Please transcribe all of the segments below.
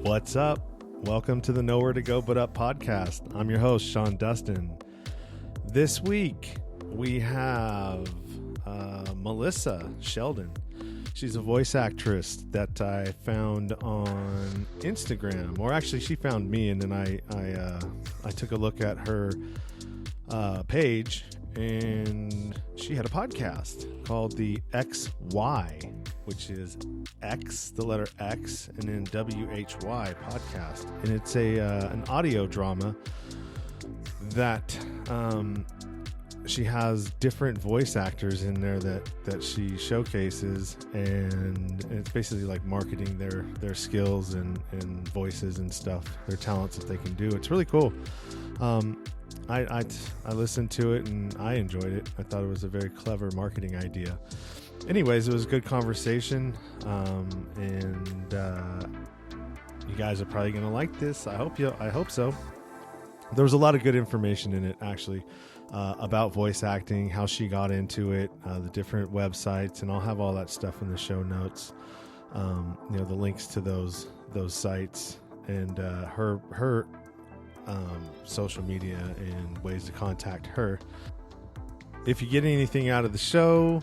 What's up? Welcome to the Nowhere to Go But Up podcast. I'm your host, Sean Dustin. This week, we have Melissa Sheldon. She's a voice actress that I found on Instagram. Or actually, she found me, and then I took a look at her page, and she had a podcast called the XY, which is X, the letter X, and then WHY podcast. And it's an audio drama that she has different voice actors in there that she showcases, and it's basically like marketing their skills and voices and stuff, their talents that they can do. It's really cool. I listened to it and I enjoyed it. I thought it was a very clever marketing idea. Anyways, it was a good conversation, and you guys are probably going to like this. I hope so. There was a lot of good information in it, actually, about voice acting, how she got into it, the different websites, and I'll have all that stuff in the show notes. The links to those sites and her social media and ways to contact her. If you get anything out of the show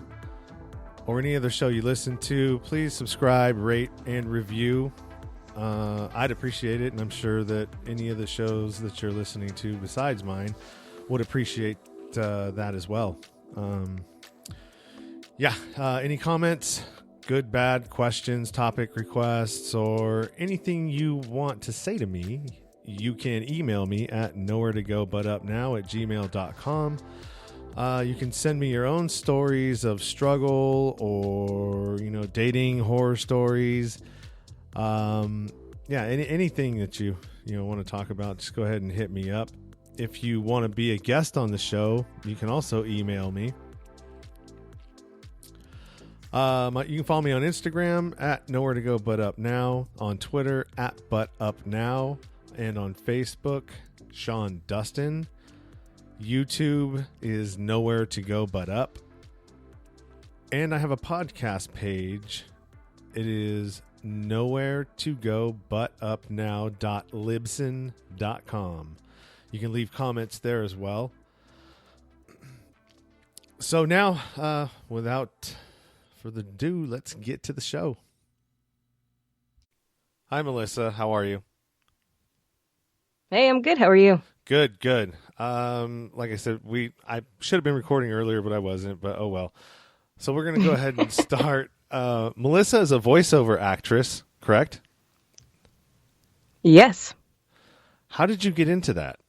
or any other show you listen to, please subscribe, rate, and review. I'd appreciate it, and I'm sure that any of the shows that you're listening to besides mine would appreciate that as well. Any comments, good, bad, questions, topic requests, or anything you want to say to me, you can email me at nowheretogobutupnow@gmail.com. You can send me your own stories of struggle or, dating horror stories. Anything that you want to talk about, just go ahead and hit me up. If you want to be a guest on the show, you can also email me. You can follow me on Instagram at Nowhere to Go But Up Now, on Twitter at But Up Now, and on Facebook, Sean Dustin. YouTube is Nowhere to Go But Up. And I have a podcast page. It is nowhere to go but up now.libsyn.com. You can leave comments there as well. So now, without further ado, let's get to the show. Hi, Melissa. How are you? Hey, I'm good. How are you? Good. Like I said, I should have been recording earlier, but I wasn't, but oh well. So we're going to go ahead and start. Melissa is a voiceover actress, correct? Yes. How did you get into that?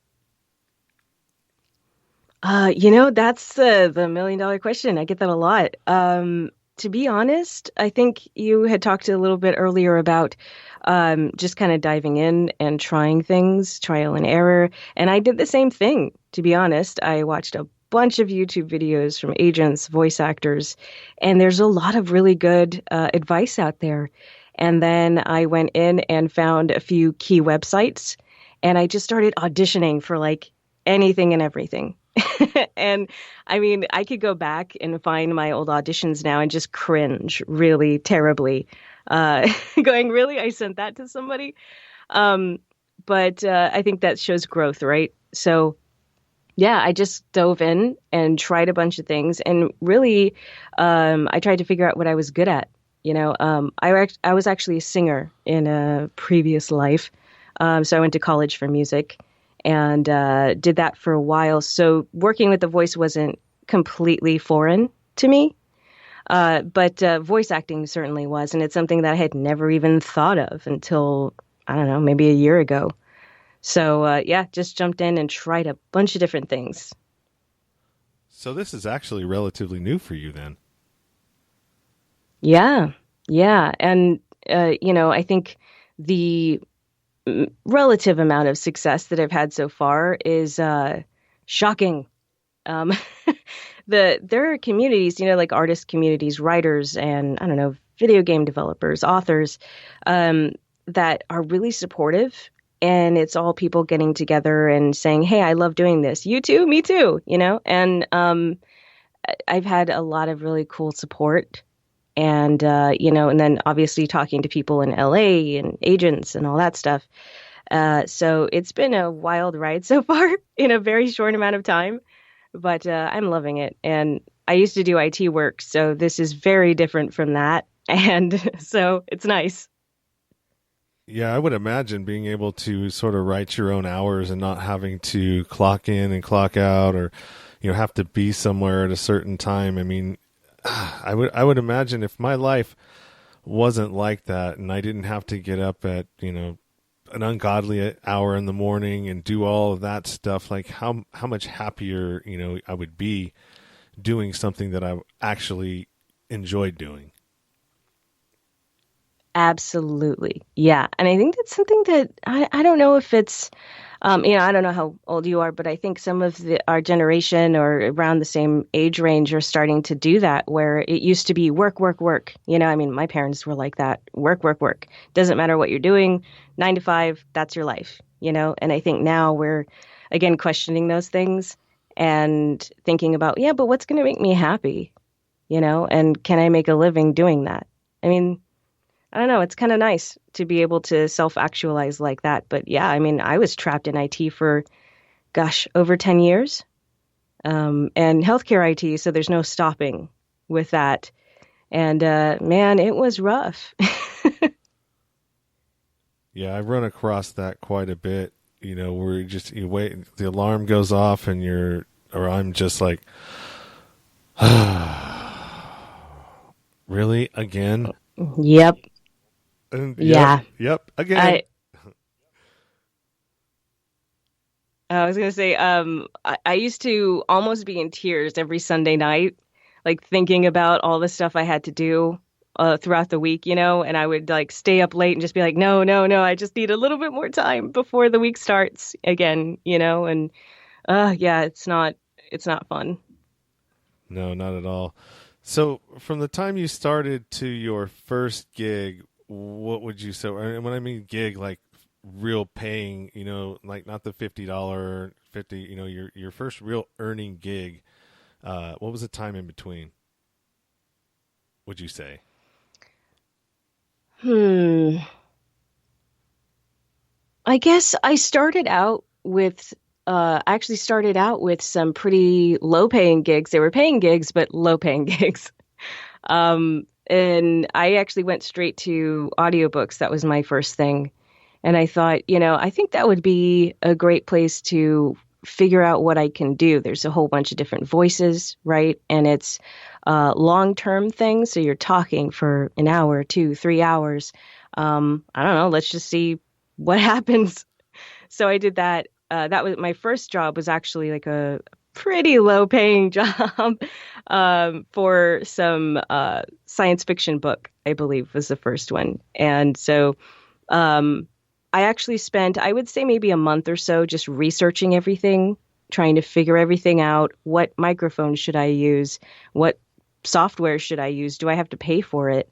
That's the $1 million question. I get that a lot. To be honest, I think you had talked a little bit earlier about just kind of diving in and trying things, trial and error. And I did the same thing, to be honest. I watched a bunch of YouTube videos from agents, voice actors, and there's a lot of really good advice out there. And then I went in and found a few key websites, and I just started auditioning for like anything and everything. And I mean, I could go back and find my old auditions now and just cringe really terribly, going, really? I sent that to somebody? But I think that shows growth, right? So yeah, I just dove in and tried a bunch of things, and really, I tried to figure out what I was good at. I was actually a singer in a previous life. So I went to college for music and did that for a while. So working with the voice wasn't completely foreign to me. But voice acting certainly was. And it's something that I had never even thought of until, I don't know, maybe a year ago. So, just jumped in and tried a bunch of different things. So this is actually relatively new for you then. Yeah. And, I think the relative amount of success that I've had so far is shocking. There are communities, like artist communities, writers, and, I don't know, video game developers, authors, that are really supportive. And it's all people getting together and saying, hey, I love doing this. You too? Me too. And I've had a lot of really cool support And and then obviously talking to people in LA and agents and all that stuff. So it's been a wild ride so far in a very short amount of time, but I'm loving it. And I used to do IT work, so this is very different from that. And so it's nice. Yeah, I would imagine being able to sort of write your own hours and not having to clock in and clock out, or have to be somewhere at a certain time. I mean, I would imagine if my life wasn't like that and I didn't have to get up at, an ungodly hour in the morning and do all of that stuff, like how much happier, I would be doing something that I actually enjoyed doing. Absolutely. Yeah. And I think that's something that I don't know if it's, I don't know how old you are, but I think some of our generation or around the same age range are starting to do that, where it used to be work, work, work. I mean, my parents were like that, work, work, work. Doesn't matter what you're doing, 9 to 5, that's your life. And I think now we're, again, questioning those things and thinking about, yeah, but what's going to make me happy, and can I make a living doing that? I mean, I don't know. It's kind of nice to be able to self-actualize like that. But yeah, I mean, I was trapped in IT for, gosh, over 10 years, and healthcare IT. So there's no stopping with that. And man, it was rough. Yeah, I run across that quite a bit, where you wait, the alarm goes off and or I'm just like, really? Again? Yep. And Yeah. yep, again. I I was gonna say, I used to almost be in tears every Sunday night, like thinking about all the stuff I had to do throughout the week, and I would like stay up late and just be like, no, no, no, I just need a little bit more time before the week starts again, and yeah, it's not fun. No, not at all. So, from the time you started to your first gig, what would you say? And when I mean gig, like real paying, like not the $50, 50, your first real earning gig. What was the time in between? Would you say? Hmm. I guess I actually started out with some pretty low paying gigs. They were paying gigs, but low paying gigs. And I actually went straight to audiobooks. That was my first thing. And I thought, I think that would be a great place to figure out what I can do. There's a whole bunch of different voices, right? And it's long-term things. So you're talking for an hour, 2, 3 hours. I don't know. Let's just see what happens. So I did that. That was my first job, was actually like a pretty low paying job for some science fiction book, I believe was the first one. And so um, I actually spent, I would say, maybe a month or so just researching everything, trying to figure everything out. What microphone should I use? What software should I use? Do I have to pay for it?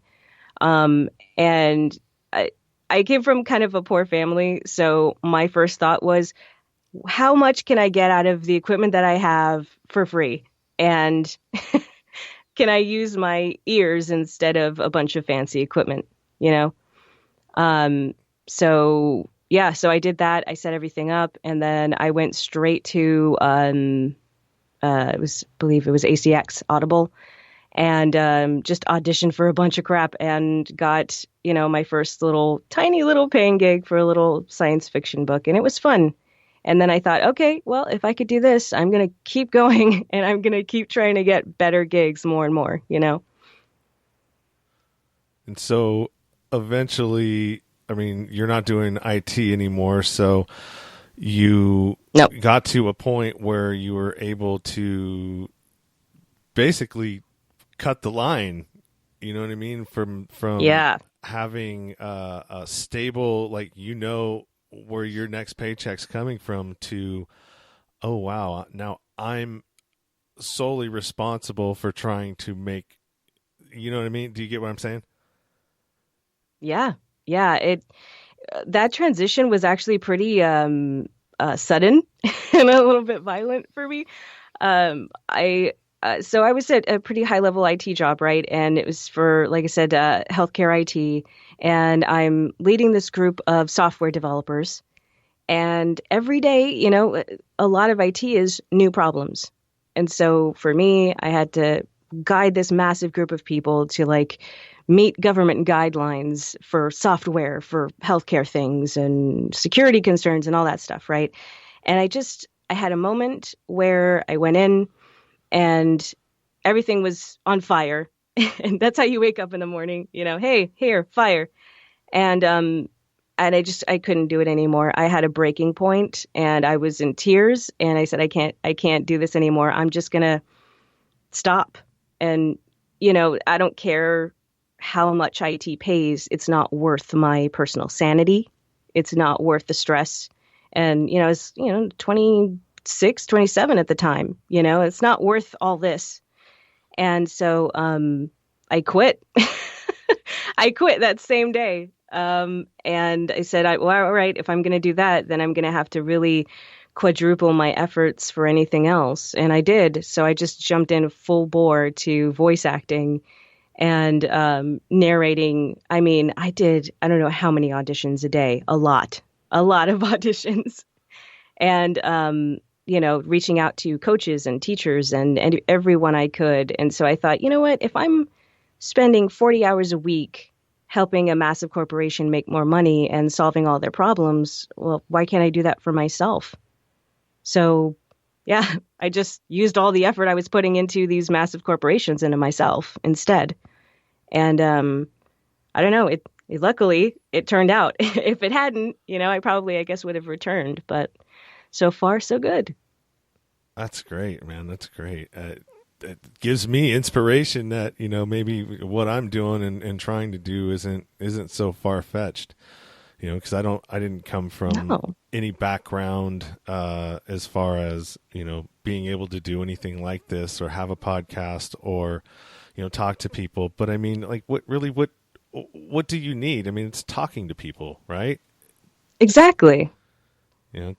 And I came from kind of a poor family, so my first thought was, how much can I get out of the equipment that I have for free? And can I use my ears instead of a bunch of fancy equipment, you know? Um, so yeah, so I did that. I set everything up, and then I went straight to believe it was ACX Audible, and just auditioned for a bunch of crap and got, my first little tiny little paying gig for a little science fiction book, and it was fun. And then I thought, okay, well, if I could do this, I'm going to keep going and I'm going to keep trying to get better gigs more and more. And so eventually, I mean, you're not doing IT anymore, so you Nope. got to a point where you were able to basically cut the line. You know what I mean? From Yeah. having a stable, like, where your next paycheck's coming from, to, oh wow, now I'm solely responsible for trying to make. You know what I mean? Do you get what I'm saying? Yeah. Yeah. That transition was actually pretty sudden and a little bit violent for me. I So I was at a pretty high level IT job, right? And it was for, like I said, healthcare IT. And I'm leading this group of software developers. And every day, a lot of IT is new problems. And so for me, I had to guide this massive group of people to like meet government guidelines for software, for healthcare things and security concerns and all that stuff, right? And I had a moment where I went in and everything was on fire. And that's how you wake up in the morning, hey, here, fire. And I couldn't do it anymore. I had a breaking point and I was in tears and I said, I can't do this anymore. I'm just gonna stop. And, I don't care how much IT pays. It's not worth my personal sanity. It's not worth the stress. And, I was, 26, 27 at the time, it's not worth all this. And so, I quit. I quit that same day. And I said, well, all right, if I'm going to do that, then I'm going to have to really quadruple my efforts for anything else. And I did. So I just jumped in full bore to voice acting and narrating. I mean, I don't know how many auditions a day, a lot of auditions. And, reaching out to coaches and teachers and everyone I could. And so I thought, you know what, if I'm spending 40 hours a week helping a massive corporation make more money and solving all their problems, well, why can't I do that for myself? So, yeah, I just used all the effort I was putting into these massive corporations into myself instead. And I don't know, luckily it turned out. If it hadn't, I guess would have returned. But so far, so good. That's great, man. That's great. It gives me inspiration that, maybe what I'm doing and trying to do isn't so far fetched, because I didn't come from any background as far as, being able to do anything like this or have a podcast or, talk to people. But I mean, like what do you need? I mean, it's talking to people, right? Exactly.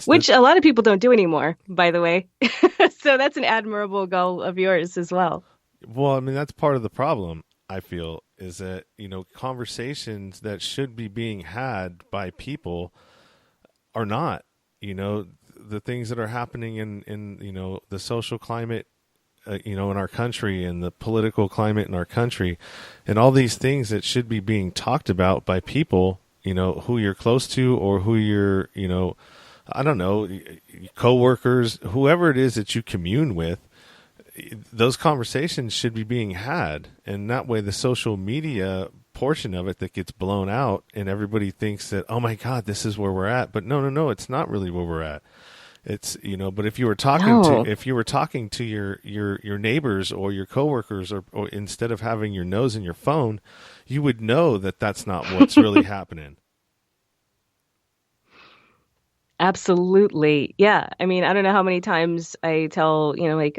Which a lot of people don't do anymore, by the way. So that's an admirable goal of yours as well. Well, I mean, that's part of the problem, I feel, is that, conversations that should be being had by people are not, the things that are happening in the social climate, in our country and the political climate in our country and all these things that should be being talked about by people, who you're close to or who you're, I don't know, coworkers, whoever it is that you commune with, those conversations should be being had. And that way the social media portion of it that gets blown out and everybody thinks that, oh my God, this is where we're at. But no, it's not really where we're at. It's, but if you were talking to your neighbors or your coworkers or instead of having your nose in your phone, you would know that that's not what's really happening. Absolutely. Yeah. I mean, I don't know how many times I tell, my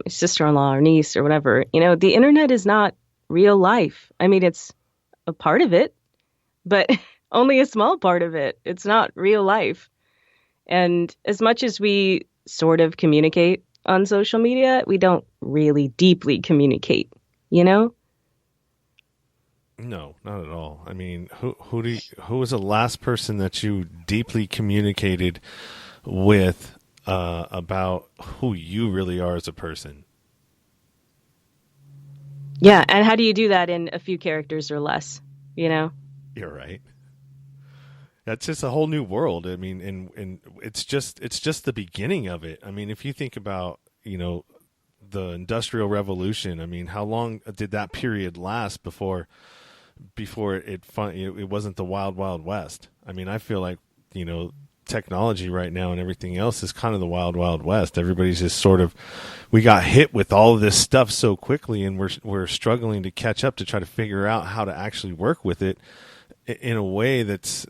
sister-in-law or niece or whatever, the internet is not real life. I mean, it's a part of it, but only a small part of it. It's not real life. And as much as we sort of communicate on social media, we don't really deeply communicate, No, not at all. I mean, who was the last person that you deeply communicated with about who you really are as a person? Yeah, and how do you do that in a few characters or less? You're right. That's just a whole new world. I mean, and it's just the beginning of it. I mean, if you think about, the Industrial Revolution, I mean, how long did that period last before it wasn't the wild, wild west? I mean, I feel like, technology right now and everything else is kind of the wild, wild west. Everybody's just sort of, we got hit with all of this stuff so quickly and we're struggling to catch up to try to figure out how to actually work with it in a way that's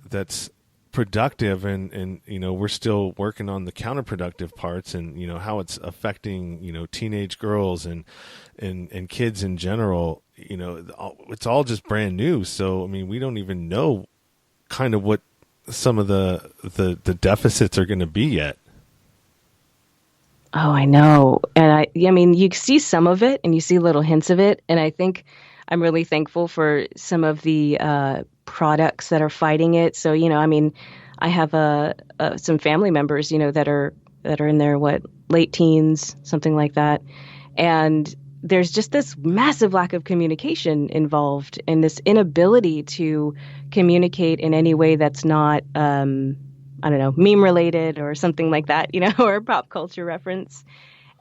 productive and we're still working on the counterproductive parts and how it's affecting teenage girls and kids in general. It's all just brand new, so I mean we don't even know kind of what some of the deficits are going to be yet. Oh, I know. And I mean, you see some of it and you see little hints of it. And I think I'm really thankful for some of the products that are fighting it. So, I mean, I have some family members, that are in their late teens, something like that. And there's just this massive lack of communication involved and this inability to communicate in any way that's not, I don't know, meme related or something like that, or a pop culture reference.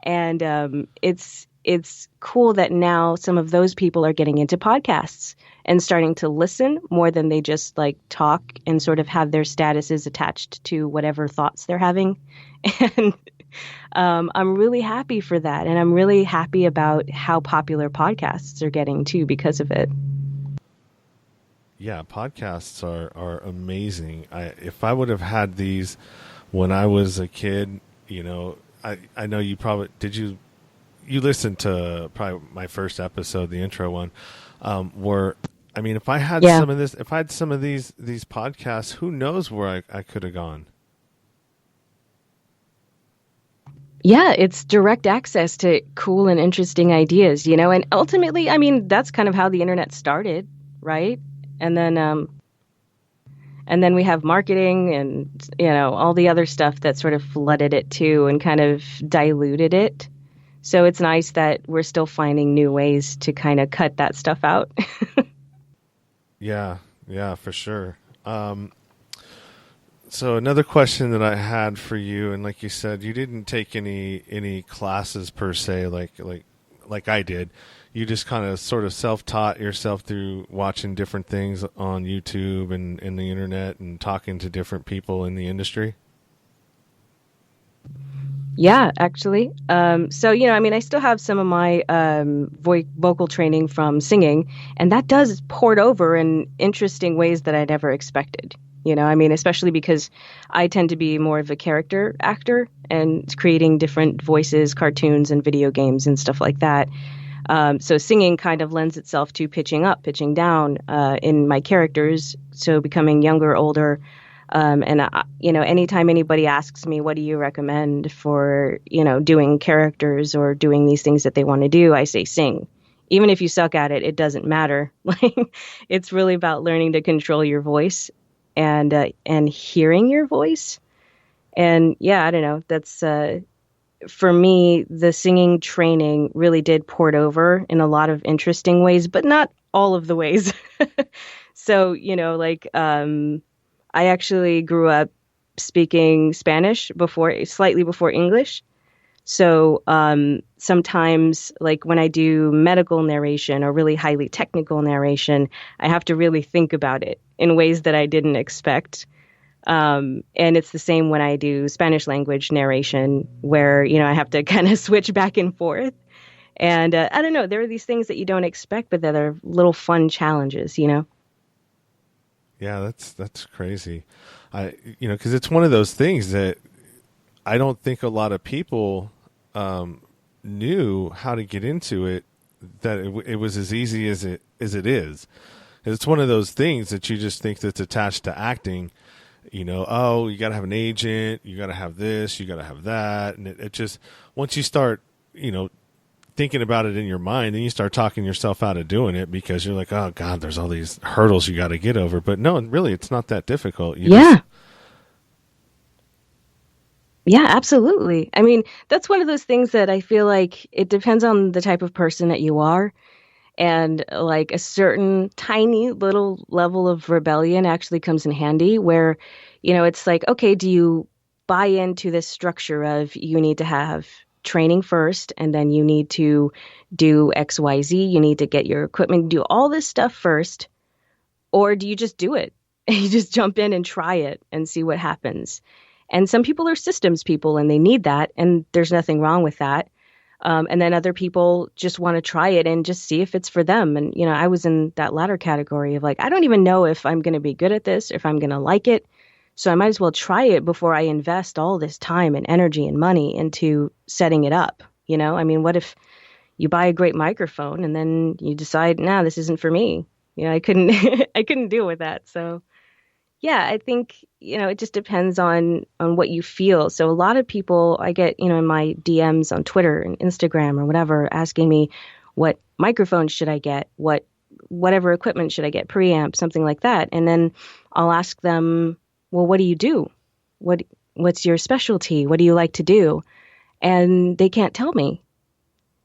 And it's cool that now some of those people are getting into podcasts and starting to listen more than they just like talk and sort of have their statuses attached to whatever thoughts they're having. And I'm really happy for that. And I'm really happy about how popular podcasts are getting too because of it. Yeah, podcasts are amazing. If I would have had these when I was a kid, I know you probably you listened to probably my first episode, the intro one, where I mean, if I had Yeah. some of this, if I had some of these podcasts, who knows where I could have gone. Yeah, it's direct access to cool and interesting ideas, and ultimately, I mean, that's kind of how the internet started, right? And then we have marketing and, all the other stuff that sort of flooded it too and kind of diluted it. So it's nice that we're still finding new ways to kind of cut that stuff out. Yeah, yeah, for sure. So another question that I had for you, and like you said, you didn't take any classes per se, like I did. You just kind of sort of self-taught yourself through watching different things on YouTube and the internet and talking to different people in the industry. Yeah, actually. So, I mean, I still have some of my vocal training from singing, and that does port over in interesting ways that I never expected. I mean, especially because I tend to be more of a character actor and creating different voices, cartoons, and video games and stuff like that. So singing kind of lends itself to pitching up, pitching down in my characters. So becoming younger, older. Anytime anybody asks me, what do you recommend for, doing characters or doing these things that they want to do, I say sing. Even if you suck at it, it doesn't matter. Like, it's really about learning to control your voice and hearing your voice. And yeah, I don't know. That's for me, the singing training really did port over in a lot of interesting ways, but not all of the ways. So, I actually grew up speaking Spanish slightly before English. So sometimes, like when I do medical narration or really highly technical narration, I have to really think about it in ways that I didn't expect. And it's the same when I do Spanish language narration, where, I have to kind of switch back and forth. And I don't know, there are these things that you don't expect, but that are little fun challenges. Yeah, that's crazy. Because it's one of those things that I don't think a lot of people knew how to get into it. That it was as easy as it is. It's one of those things that you just think that's attached to acting. Oh, you got to have an agent, you got to have this, you got to have that, and it just once you start, thinking about it in your mind, then you start talking yourself out of doing it because you're like, oh God, there's all these hurdles you got to get over. But no, really, it's not that difficult. Yeah. Yeah, absolutely. I mean, that's one of those things that I feel like it depends on the type of person that you are. And like a certain tiny little level of rebellion actually comes in handy where, it's like, okay, do you buy into this structure of you need to have training first and then you need to do XYZ, you need to get your equipment, do all this stuff first, or do you just do it? You just jump in and try it and see what happens. And some people are systems people and they need that, and there's nothing wrong with that. And then other people just want to try it and just see if it's for them. And, I was in that latter category of like, I don't even know if I'm going to be good at this, if I'm going to like it. So I might as well try it before I invest all this time and energy and money into setting it up. I mean, what if you buy a great microphone and then you decide, nah, this isn't for me. I couldn't, I couldn't deal with that. So Yeah, I think, it just depends on what you feel. So a lot of people I get, in my DMs on Twitter and Instagram or whatever, asking me what microphone should I get, whatever equipment should I get, preamp, something like that. And then I'll ask them, well, what do you do? What what's your specialty? What do you like to do? And they can't tell me.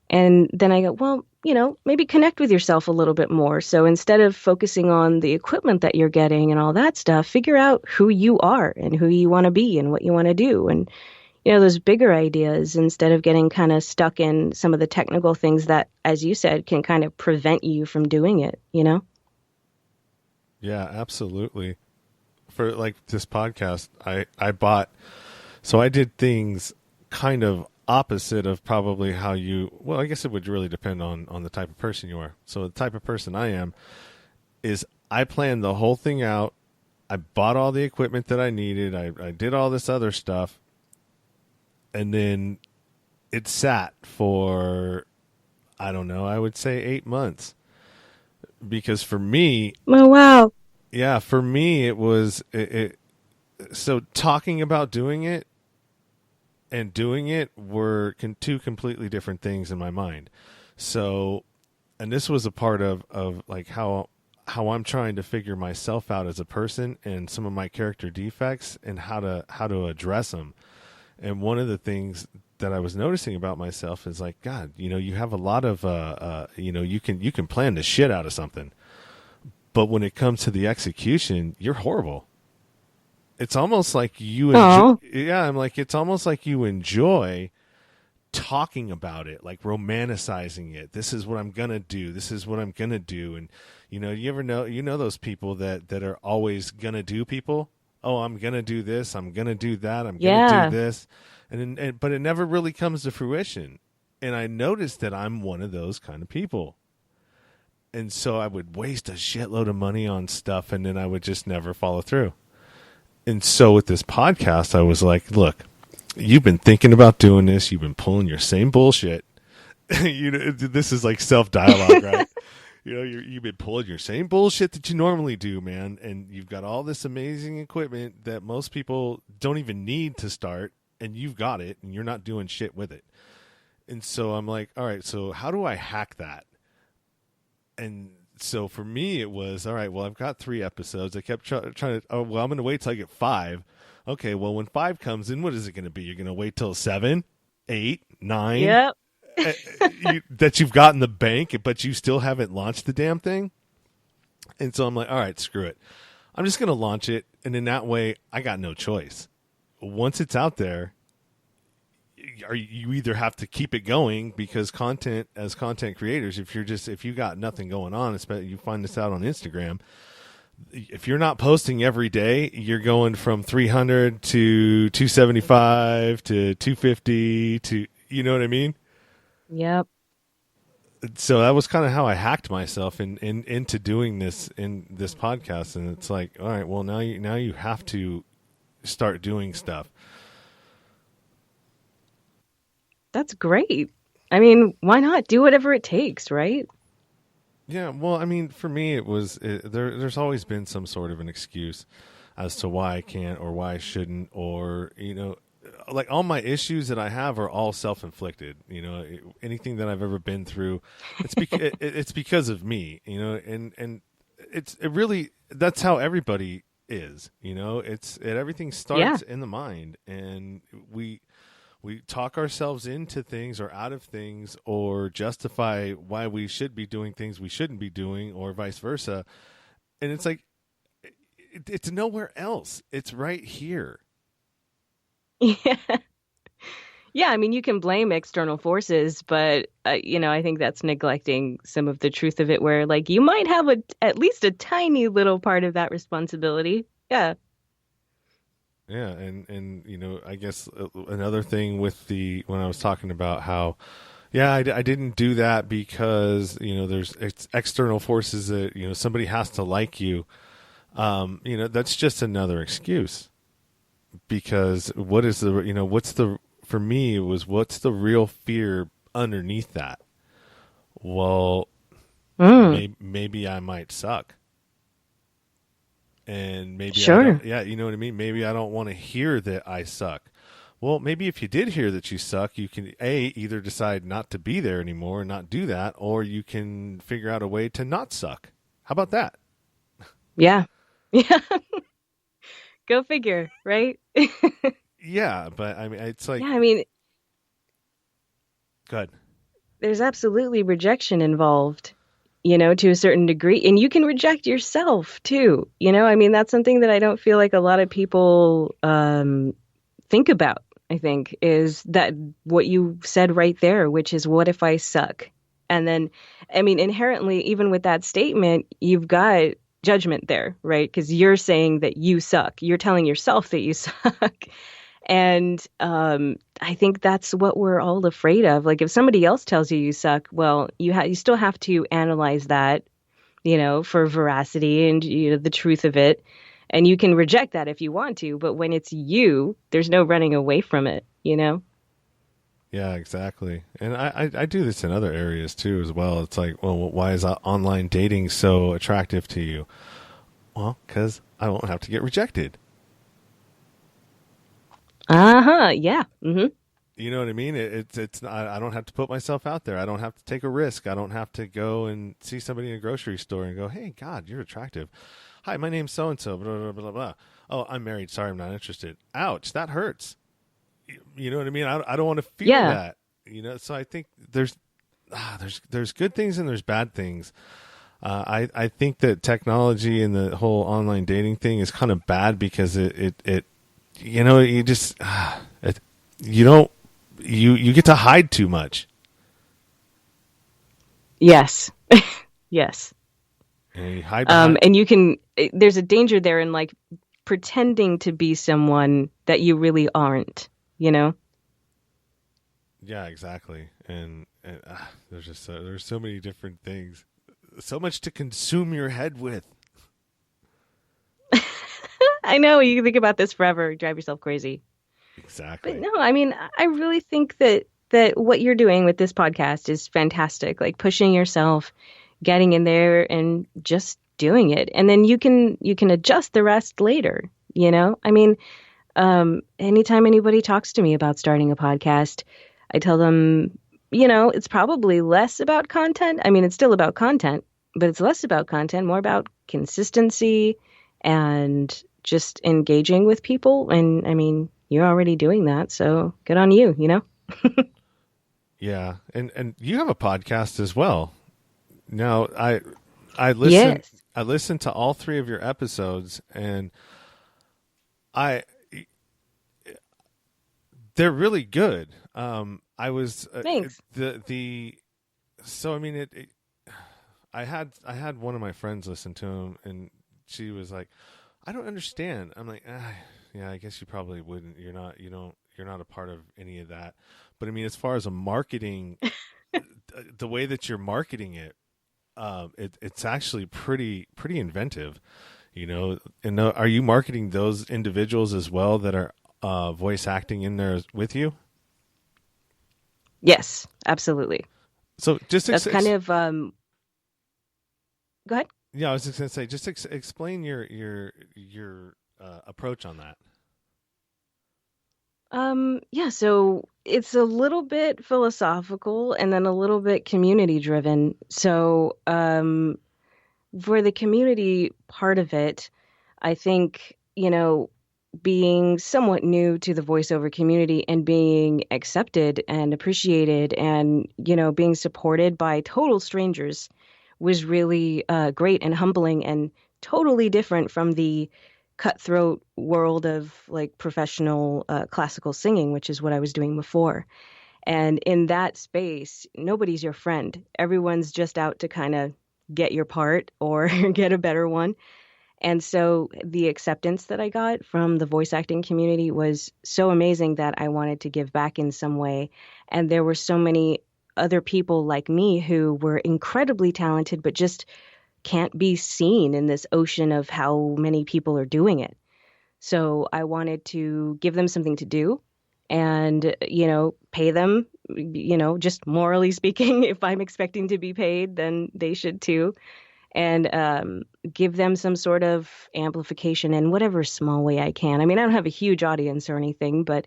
And then I go, well, maybe connect with yourself a little bit more. So instead of focusing on the equipment that you're getting and all that stuff, figure out who you are and who you want to be and what you want to do. And, those bigger ideas instead of getting kind of stuck in some of the technical things that, as you said, can kind of prevent you from doing it? Yeah, absolutely. For like this podcast, I bought, so I did things kind of opposite of probably how you, well, I guess it would really depend on the type of person you are. So the type of person I am is I planned the whole thing out. I bought all the equipment that I needed. I did all this other stuff. And then it sat for, I don't know, I would say 8 months. Because for me, Oh, wow. yeah, for me, it was, so talking about doing it and doing it were two completely different things in my mind. So, and this was a part of like how I'm trying to figure myself out as a person and some of my character defects and how to address them. And one of the things that I was noticing about myself is like, God, you have a lot of, you can plan the shit out of something, but when it comes to the execution, you're horrible. It's almost like you enjoy, Oh, yeah, I'm like, it's almost like you enjoy talking about it, like romanticizing it. This is what I'm going to do. This is what I'm going to do. And, you ever know, those people that are always going to do people. Oh, I'm going to do this. I'm going to do that. I'm going to do yeah. this. But it never really comes to fruition. And I noticed that I'm one of those kind of people. And so I would waste a shitload of money on stuff and then I would just never follow through. And so with this podcast, I was like, look, you've been thinking about doing this. You've been pulling your same bullshit. This is like self-dialogue, right? You've been pulling your same bullshit that you normally do, man. And you've got all this amazing equipment that most people don't even need to start. And you've got it and you're not doing shit with it. And so I'm like, all right, so how do I hack that? And so for me, it was, all right, well, I've got 3 episodes. I kept trying to, oh, well, I'm going to wait till I get 5. Okay, well, when 5 comes in, what is it going to be? You're going to wait till 7, 8, 9 Yep. that you've got in the bank, but you still haven't launched the damn thing? And so I'm like, all right, screw it. I'm just going to launch it. And in that way, I got no choice. Once it's out there, you either have to keep it going because content creators, if you got nothing going on, especially you find this out on Instagram, if you're not posting every day, you're going from 300 to 275 to 250 to, you know what I mean? Yep. So that was kind of how I hacked myself into doing this in this podcast. And it's like, all right, well, now you have to start doing stuff. That's great. I mean, why not do whatever it takes, right? Yeah, well, I mean, for me, there's always been some sort of an excuse as to why I can't or why I shouldn't, or like all my issues that I have are all self-inflicted. Anything that I've ever been through, it's because of me. And it really, that's how everybody is. Everything Yeah. starts in the mind, and we talk ourselves into things or out of things or justify why we should be doing things we shouldn't be doing or vice versa. And it's like, it's nowhere else. It's right here. Yeah. Yeah, I mean, you can blame external forces, but I think that's neglecting some of the truth of it where like you might have at least a tiny little part of that responsibility. Yeah. Yeah. And, I guess another thing with when I was talking about how, yeah, I didn't do that because, it's external forces that, somebody has to like you. That's just another excuse. Because for me, it was what's the real fear underneath that? Well, Mm. maybe I might suck. And maybe I don't, Sure. yeah, you know what I mean? Maybe I don't want to hear that I suck. Well, maybe if you did hear that you suck, you can either decide not to be there anymore and not do that, or you can figure out a way to not suck. How about that? Yeah. Yeah. Go figure, right? Yeah, but I mean, it's Yeah, like, I mean, good. there's absolutely rejection involved, to a certain degree. And you can reject yourself too. I mean, that's something that I don't feel like a lot of people think about, I think, is that what you said right there, which is, what if I suck? And then, I mean, inherently, even with that statement, you've got judgment there, right? Because you're saying that you suck. You're telling yourself that you suck. And I think that's what we're all afraid of. Like if somebody else tells you you suck, well, you still have to analyze that, for veracity and the truth of it. And you can reject that if you want to, but when it's you, there's no running away from it. Yeah, exactly. And I do this in other areas too as well. It's like, well, why is online dating so attractive to you? Well, because I won't have to get rejected. Uh-huh. Yeah. Mm-hmm. You know what I mean? It's not, I don't have to put myself out there. I don't have to take a risk. I don't have to go and see somebody in a grocery store and go, "Hey, God, you're attractive. Hi, my name's so and so." Blah blah blah blah blah. Oh, I'm married. Sorry, I'm not interested. Ouch, that hurts. You know what I mean? I don't want to feel Yeah. that. So I think there's good things and there's bad things. I think that technology and the whole online dating thing is kind of bad because it you just you don't you get to hide too much. Yes. Yes. And you hide behind. And there's a danger there in like pretending to be someone that you really aren't, you know? Yeah, exactly. And there's so many different things, so much to consume your head with. I know you can think about this forever, drive yourself crazy. But Exactly. no, I mean, I really think that what you're doing with this podcast is fantastic. Like pushing yourself, getting in there and just doing it. And then you can adjust the rest later. I mean, anytime anybody talks to me about starting a podcast, I tell them, it's probably less about content. I mean, it's still about content, but it's less about content, more about consistency and just engaging with people. And I mean, you're already doing that, so good on you. Yeah, and you have a podcast as well. Now, I listen Yes. I listened to all three of your episodes, and I they're really good. I was Thanks. the so I mean I had one of my friends listen to him, and she was like, "I don't understand." I'm like, "Yeah, I guess you probably wouldn't. You're not a part of any of that." But I mean, as far as a marketing, the way that you're marketing it, it's actually pretty inventive. And are you marketing those individuals as well that are voice acting in there with you? Yes, absolutely. So just That's kind of go ahead. yeah, I was just gonna say, just explain your approach on that. Yeah, so it's a little bit philosophical and then a little bit community driven. So, for the community part of it, I think, being somewhat new to the voiceover community and being accepted and appreciated and, being supported by total strangers was really great and humbling and totally different from the cutthroat world of like professional classical singing, which is what I was doing before. And in that space, nobody's your friend. Everyone's just out to kind of get your part or get a better one. And so the acceptance that I got from the voice acting community was so amazing that I wanted to give back in some way. And there were so many other people like me who were incredibly talented, but just can't be seen in this ocean of how many people are doing it. So I wanted to give them something to do and, pay them, just morally speaking, if I'm expecting to be paid, then they should too. and give them some sort of amplification in whatever small way I can. I mean, I don't have a huge audience or anything, but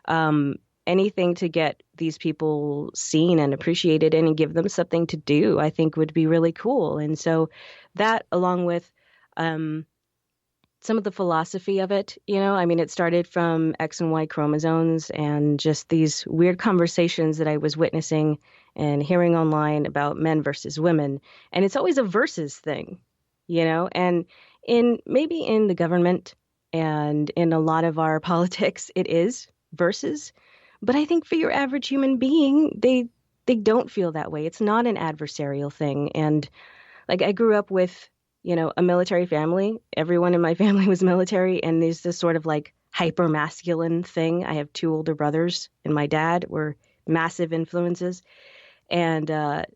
um, anything to get these people seen and appreciated and give them something to do, I think would be really cool. And so that, along with um, some of the philosophy of it, I mean, it started from X and Y chromosomes and just these weird conversations that I was witnessing and hearing online about men versus women. And it's always a versus thing, and maybe in the government and in a lot of our politics, it is versus. But I think for your average human being, they don't feel that way. It's not an adversarial thing. And like I grew up with, a military family. Everyone in my family was military, and there's this sort of like hyper masculine thing. I have two older brothers, and my dad were massive influences. And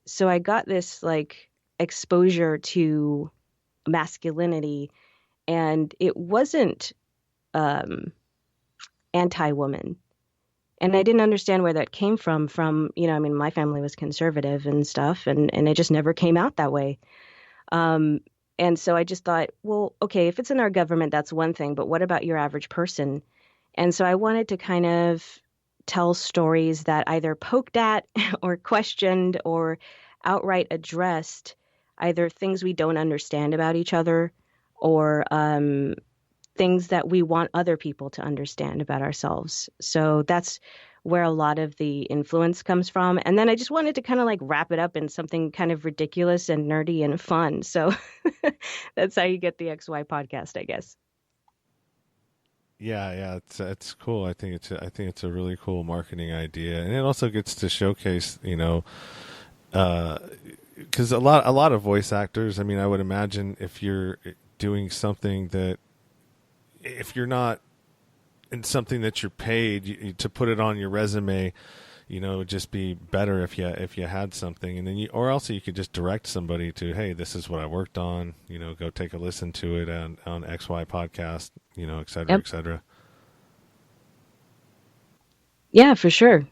so I got this like exposure to masculinity, and it wasn't um, anti-woman. And I didn't understand where that came from, I mean, my family was conservative and stuff, and it just never came out that way. Um, and so I just thought, well, okay, if it's in our government, that's one thing, but what about your average person? And so I wanted to kind of tell stories that either poked at or questioned or outright addressed either things we don't understand about each other or things that we want other people to understand about ourselves. So that's where a lot of the influence comes from. And then I just wanted to kind of like wrap it up in something kind of ridiculous and nerdy and fun. So that's how you get the XY podcast, I guess. Yeah, it's cool. I think it's a really cool marketing idea, and it also gets to showcase, because a lot of voice actors. I mean, I would imagine if you're doing something that, if you're not in something that you're paid to put it on your resume, it would just be better if you had something, and then or also you could just direct somebody to, hey, this is what I worked on, go take a listen to it on XY podcast, et cetera, Yep. et cetera. Yeah, for sure.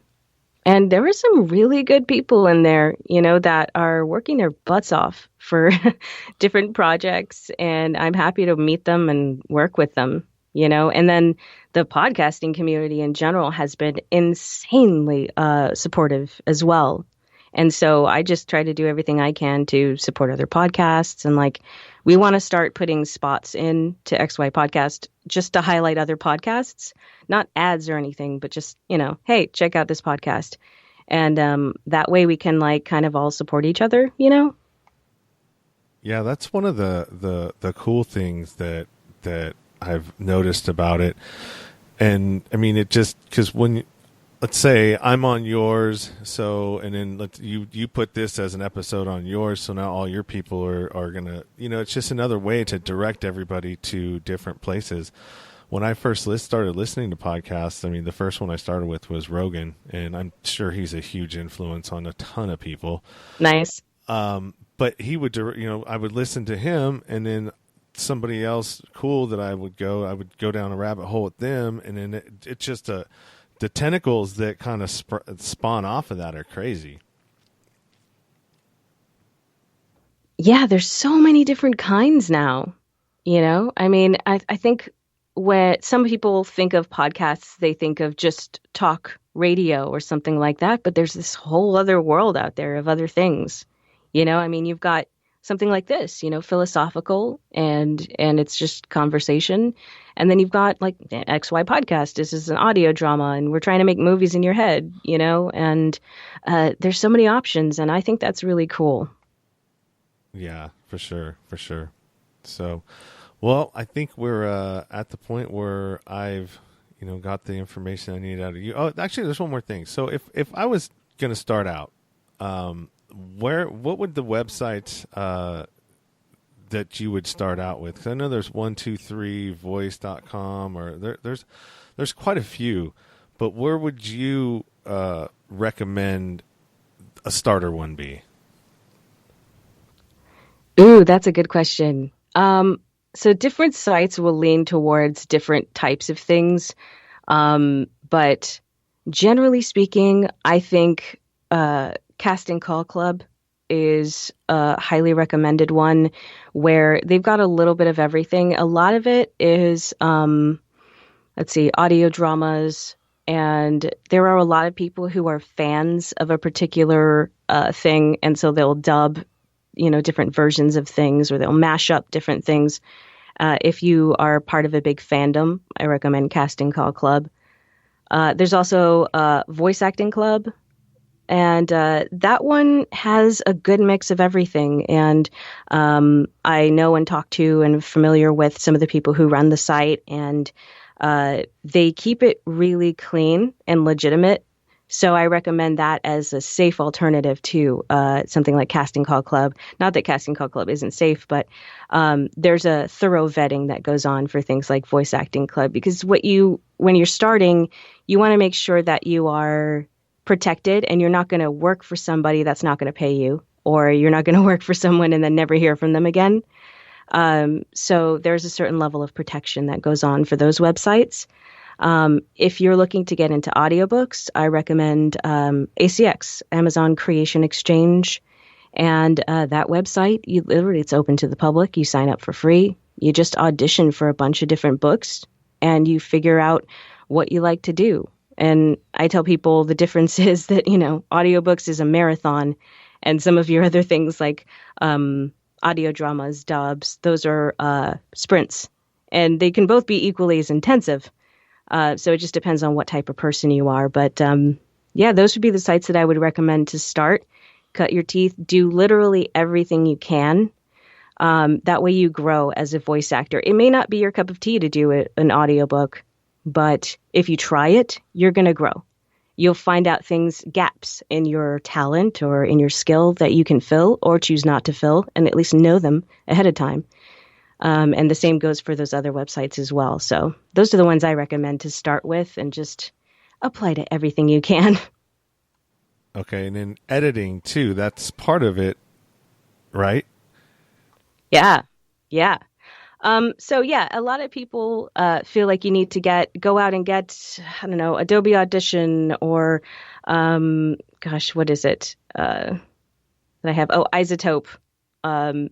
And there were some really good people in there, that are working their butts off for different projects. And I'm happy to meet them and work with them, And then the podcasting community in general has been insanely supportive as well. And so I just try to do everything I can to support other podcasts. And like, we want to start putting spots in to XY Podcast just to highlight other podcasts, not ads or anything, but just, hey, check out this podcast. And that way we can like kind of all support each other, Yeah, that's one of the cool things that I've noticed about it. And I mean, it just, because when, let's say I'm on yours, so, and then you put this as an episode on yours, so now all your people are gonna, it's just another way to direct everybody to different places. When I first started listening to podcasts, I mean, the first one I started with was Rogan, and I'm sure he's a huge influence on a ton of people. Nice. But he would, I would listen to him, and then somebody else cool that I would go down a rabbit hole with them, and then it's just the tentacles that kind of spawn off of that are crazy. Yeah, there's so many different kinds now, I mean, I think when some people think of podcasts, they think of just talk radio or something like that, but there's this whole other world out there of other things. I mean, you've got something like this, philosophical and it's just conversation. And then you've got like XY podcast. This is an audio drama and we're trying to make movies in your head, and there's so many options. And I think that's really cool. Yeah, for sure. For sure. So, well, I think we're at the point where I've, got the information I need out of you. Oh, actually, there's one more thing. So if I was going to start out, what would the websites that you would start out with? Because I know there's 123voice.com, or there's quite a few, but where would you recommend a starter one be? Ooh, that's a good question. So different sites will lean towards different types of things. But generally speaking, I think Casting Call Club is a highly recommended one where they've got a little bit of everything. A lot of it is, let's see, audio dramas. And there are a lot of people who are fans of a particular thing. And so they'll dub, different versions of things, or they'll mash up different things. If you are part of a big fandom, I recommend Casting Call Club. There's also Voice Acting Club. And that one has a good mix of everything. And I know and talk to and familiar with some of the people who run the site, and they keep it really clean and legitimate. So I recommend that as a safe alternative to something like Casting Call Club. Not that Casting Call Club isn't safe, but there's a thorough vetting that goes on for things like Voice Acting Club, because when you're starting, you want to make sure that you are protected and you're not going to work for somebody that's not going to pay you, or you're not going to work for someone and then never hear from them again. So there's a certain level of protection that goes on for those websites. If you're looking to get into audiobooks, I recommend ACX, Amazon Creation Exchange. And that website, it's open to the public. You sign up for free. You just audition for a bunch of different books and you figure out what you like to do. And I tell people the difference is that, audiobooks is a marathon, and some of your other things like audio dramas, dubs, those are sprints. And they can both be equally as intensive. So it just depends on what type of person you are. But those would be the sites that I would recommend to start. Cut your teeth, do literally everything you can. That way you grow as a voice actor. It may not be your cup of tea to do an audiobook, but if you try it, you're going to grow. You'll find out gaps in your talent or in your skill that you can fill or choose not to fill, and at least know them ahead of time. And the same goes for those other websites as well. So those are the ones I recommend to start with, and just apply to everything you can. Okay, and then editing too, that's part of it, right? Yeah. A lot of people feel like you need to go out and get, I don't know, Adobe Audition or, what is it that I have? Oh, Isotope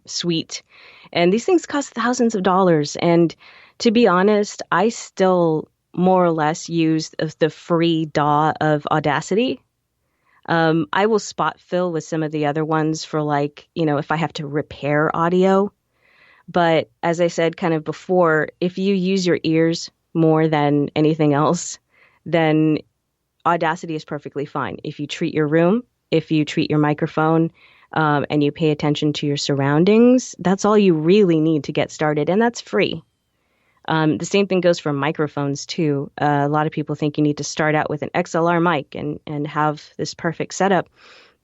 Suite. And these things cost thousands of dollars. And to be honest, I still more or less use the free DAW of Audacity. I will spot fill with some of the other ones for if I have to repair audio. But as I said kind of before, if you use your ears more than anything else, then Audacity is perfectly fine. If you treat your room, if you treat your microphone, and you pay attention to your surroundings, that's all you really need to get started. And that's free. The same thing goes for microphones, too. A lot of people think you need to start out with an XLR mic and have this perfect setup.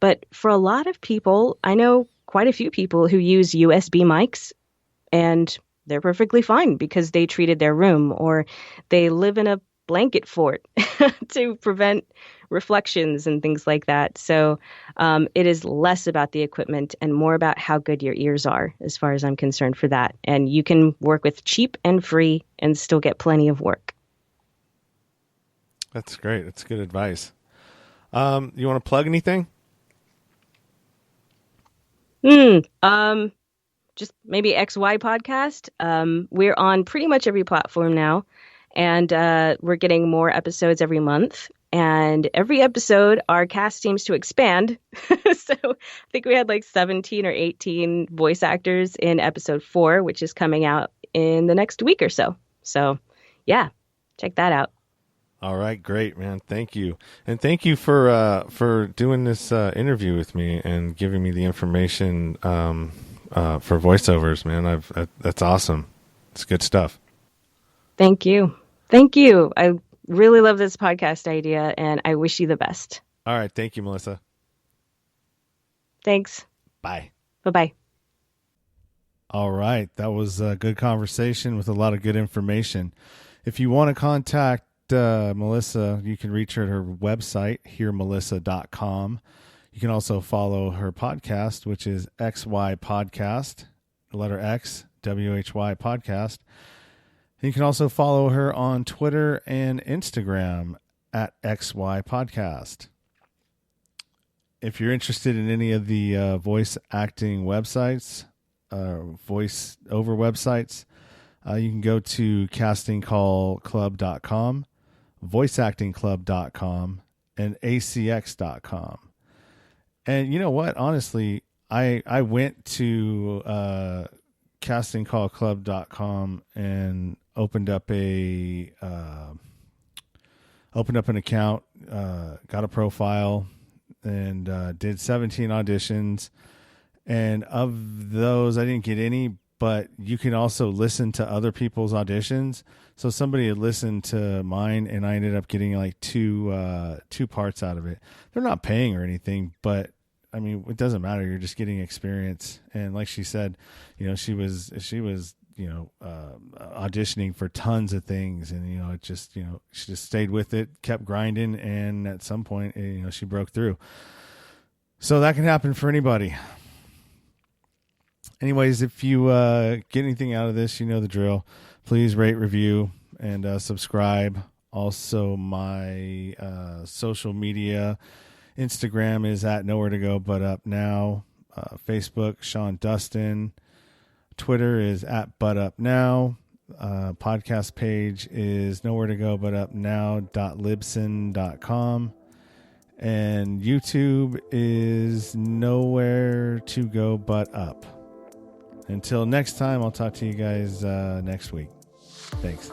But for a lot of people, I know quite a few people who use USB mics, and they're perfectly fine because they treated their room, or they live in a blanket fort to prevent reflections and things like that. So it is less about the equipment and more about how good your ears are, as far as I'm concerned for that. And you can work with cheap and free and still get plenty of work. That's great. That's good advice. You want to plug anything? Just maybe XY podcast. We're on pretty much every platform now, and we're getting more episodes every month. And every episode, our cast seems to expand. So I think we had 17 or 18 voice actors in episode 4, which is coming out in the next week or so. So, yeah, check that out. All right, great, man. Thank you, and thank you for doing this interview with me and giving me the information for voiceovers, man. That's awesome. It's good stuff. Thank you. I really love this podcast idea, and I wish you the best. All right. Thank you, Melissa. Thanks. Bye. Bye-bye. All right. That was a good conversation with a lot of good information. If you want to contact Melissa, you can reach her at her website, hearmelissa.com. You can also follow her podcast, which is XY Podcast, the letter X, WHY Podcast. You can also follow her on Twitter and Instagram at XY Podcast. if you're interested in any of the voice acting websites, voice over websites, you can go to castingcallclub.com, voiceactingclub.com, and acx.com. And you know what? Honestly, I went to castingcallclub.com and opened up an account, got a profile, and did 17 auditions. And of those, I didn't get any, but you can also listen to other people's auditions. So somebody had listened to mine, and I ended up getting like two parts out of it. They're not paying or anything, but I mean, it doesn't matter. You're just getting experience. And like she said, she was auditioning for tons of things, and it just she just stayed with it, kept grinding, and at some point she broke through. So that can happen for anybody. Anyways, if you get anything out of this, you know the drill. Please rate, review, and subscribe. Also, my social media, Instagram is at Nowhere to Go But Up Now. Facebook, Sean Dustin. Twitter is at But Up Now. Podcast page is Nowhere to Go But Up Now.libsyn.com. And YouTube is Nowhere to Go But Up. Until next time, I'll talk to you guys next week. Thanks.